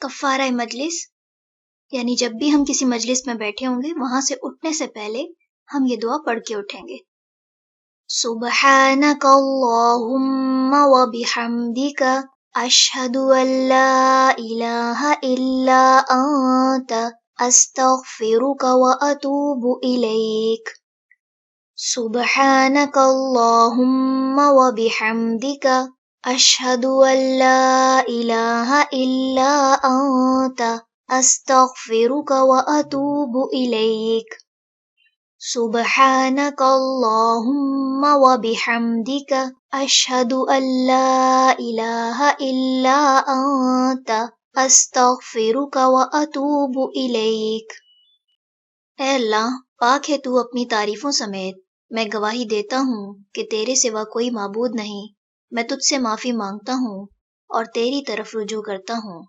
کفارہ مجلس یعنی جب بھی ہم کسی مجلس میں بیٹھے ہوں گے وہاں سے اٹھنے سے پہلے ہم یہ دعا پڑھ کے اٹھیں گے. سبحانک اللہم وبحمدک اشہد ان لا الہ الا انت استغفرک واتوب الیک. سبحانک اللہم وبحمدک اشہد ان لا الہ الا انت استغفرک واتوب الیک. سبحانک اللہم وبحمدک اشہد ان لا الہ الا انت استغفرک واتوب الیک. اے اللہ، پاک ہے تو اپنی تعریفوں سمیت. میں گواہی دیتا ہوں کہ تیرے سوا کوئی معبود نہیں. میں تجھ سے معافی مانگتا ہوں اور تیری طرف رجوع کرتا ہوں.